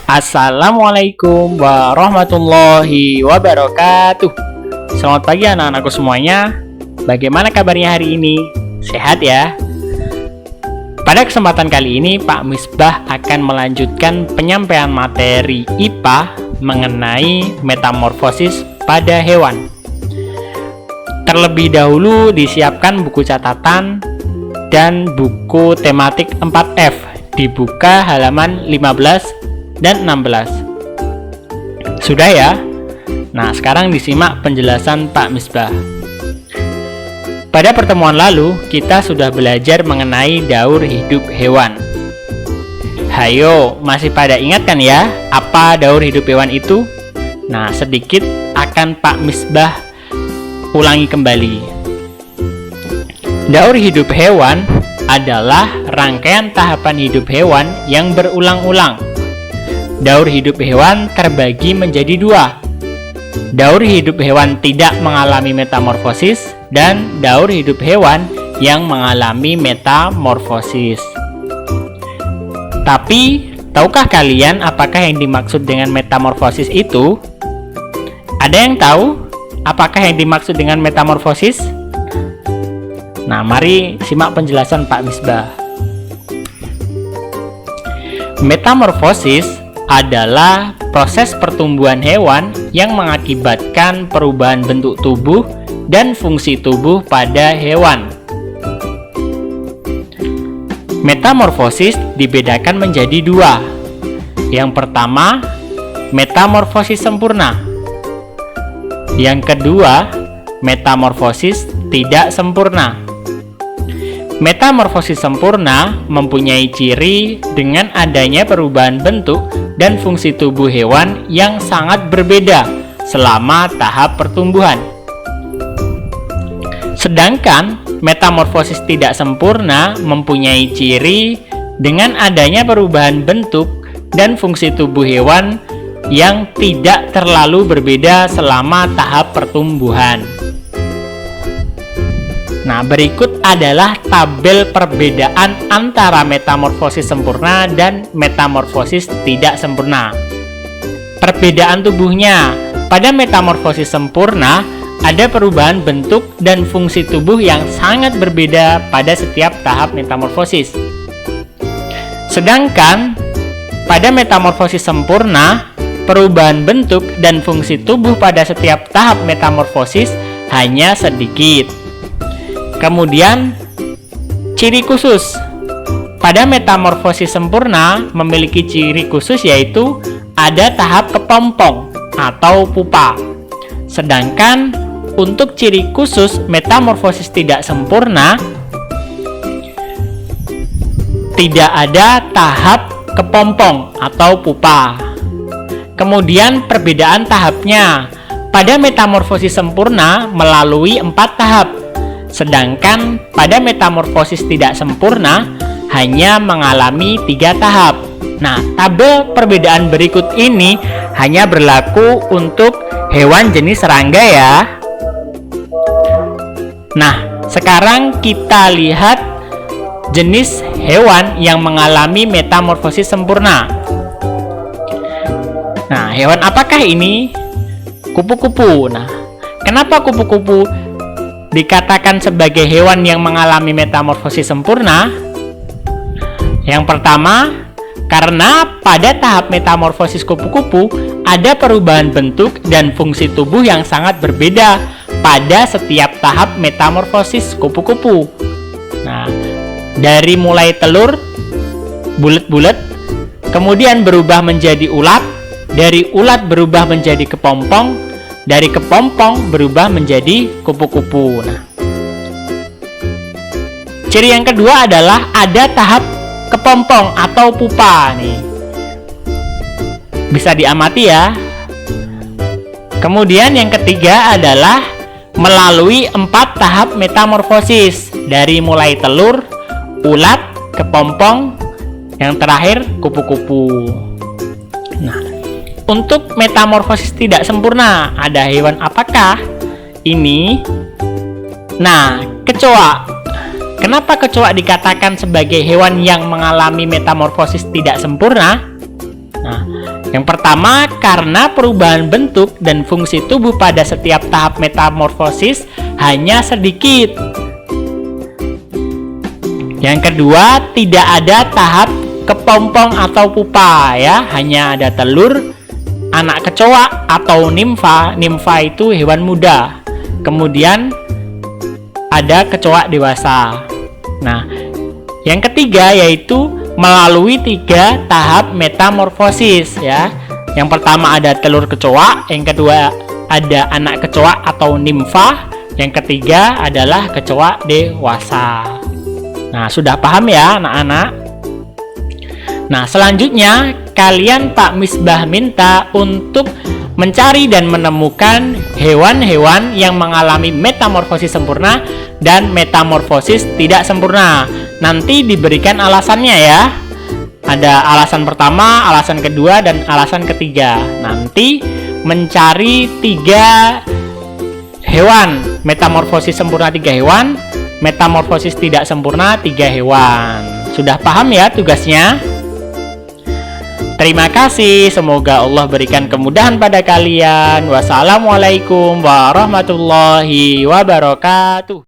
Assalamualaikum warahmatullahi wabarakatuh. Selamat pagi anak-anakku semuanya. Bagaimana kabarnya hari ini? Sehat ya? Pada kesempatan kali ini Pak Misbah akan melanjutkan penyampaian materi IPA mengenai metamorfosis pada hewan. Terlebih dahulu disiapkan buku catatan dan buku tematik 4F, dibuka halaman 15 dan 16. Sudah ya? Nah, sekarang disimak penjelasan Pak Misbah. Pada pertemuan lalu, kita sudah belajar mengenai daur hidup hewan. Hayo, masih pada ingat kan ya, apa daur hidup hewan itu? Nah, sedikit akan Pak Misbah ulangi kembali. Daur hidup hewan adalah rangkaian tahapan hidup hewan yang berulang-ulang. Daur hidup hewan terbagi menjadi dua. Daur hidup hewan tidak mengalami metamorfosis dan daur hidup hewan yang mengalami metamorfosis. Tapi, tahukah kalian apakah yang dimaksud dengan metamorfosis itu? Ada yang tahu apakah yang dimaksud dengan metamorfosis? Nah, mari simak penjelasan Pak Misbah. Metamorfosis adalah proses pertumbuhan hewan yang mengakibatkan perubahan bentuk tubuh dan fungsi tubuh pada hewan. Metamorfosis dibedakan menjadi dua. Yang pertama, metamorfosis sempurna. Yang kedua, metamorfosis tidak sempurna. Metamorfosis sempurna mempunyai ciri dengan adanya perubahan bentuk dan fungsi tubuh hewan yang sangat berbeda selama tahap pertumbuhan. Sedangkan metamorfosis tidak sempurna mempunyai ciri dengan adanya perubahan bentuk dan fungsi tubuh hewan yang tidak terlalu berbeda selama tahap pertumbuhan. Nah, berikut adalah tabel perbedaan antara metamorfosis sempurna dan metamorfosis tidak sempurna. Perbedaan tubuhnya, pada metamorfosis sempurna ada perubahan bentuk dan fungsi tubuh yang sangat berbeda pada setiap tahap metamorfosis. Sedangkan pada metamorfosis sempurna, perubahan bentuk dan fungsi tubuh pada setiap tahap metamorfosis hanya sedikit. Kemudian, ciri khusus. Pada metamorfosis sempurna memiliki ciri khusus yaitu ada tahap kepompong atau pupa. Sedangkan untuk ciri khusus metamorfosis tidak sempurna tidak ada tahap kepompong atau pupa. Kemudian perbedaan tahapnya. Pada metamorfosis sempurna melalui 4 tahap. Sedangkan pada metamorfosis tidak sempurna hanya mengalami 3 tahap. Nah, tabel perbedaan berikut ini hanya berlaku untuk hewan jenis serangga ya. Nah, sekarang kita lihat jenis hewan yang mengalami metamorfosis sempurna. Nah, hewan apakah ini? Kupu-kupu. Nah, kenapa kupu-kupu dikatakan sebagai hewan yang mengalami metamorfosis sempurna? Yang pertama, karena pada tahap metamorfosis kupu-kupu ada perubahan bentuk dan fungsi tubuh yang sangat berbeda pada setiap tahap metamorfosis kupu-kupu. Nah, dari mulai telur bulat-bulat, kemudian berubah menjadi ulat, dari ulat berubah menjadi kepompong, dari kepompong berubah menjadi kupu-kupu. Nah, ciri yang kedua adalah ada tahap kepompong atau pupa nih. Bisa diamati ya. Kemudian yang ketiga adalah melalui 4 tahap metamorfosis, dari mulai telur, ulat, kepompong, yang terakhir kupu-kupu. Nah, untuk metamorfosis tidak sempurna, ada hewan apakah ini? Nah, kecoa. Kenapa kecoa dikatakan sebagai hewan yang mengalami metamorfosis tidak sempurna? Nah, yang pertama, karena perubahan bentuk dan fungsi tubuh pada setiap tahap metamorfosis hanya sedikit. Yang kedua, tidak ada tahap kepompong atau pupa ya, hanya ada telur, anak kecoa atau nimfa. Nimfa itu hewan muda. Kemudian ada kecoa dewasa. Nah, yang ketiga yaitu melalui 3 tahap metamorfosis ya. Yang pertama ada telur kecoa, yang kedua ada anak kecoa atau nimfa, yang ketiga adalah kecoa dewasa. Nah, sudah paham ya anak-anak? Nah, selanjutnya kalian Pak Misbah minta untuk mencari dan menemukan hewan-hewan yang mengalami metamorfosis sempurna dan metamorfosis tidak sempurna. Nanti diberikan alasannya ya. Ada alasan pertama, alasan kedua, dan alasan ketiga. Nanti mencari 3 hewan, metamorfosis sempurna 3 hewan, metamorfosis tidak sempurna 3 hewan. Sudah paham ya tugasnya? Terima kasih, semoga Allah berikan kemudahan pada kalian. Wassalamualaikum warahmatullahi wabarakatuh.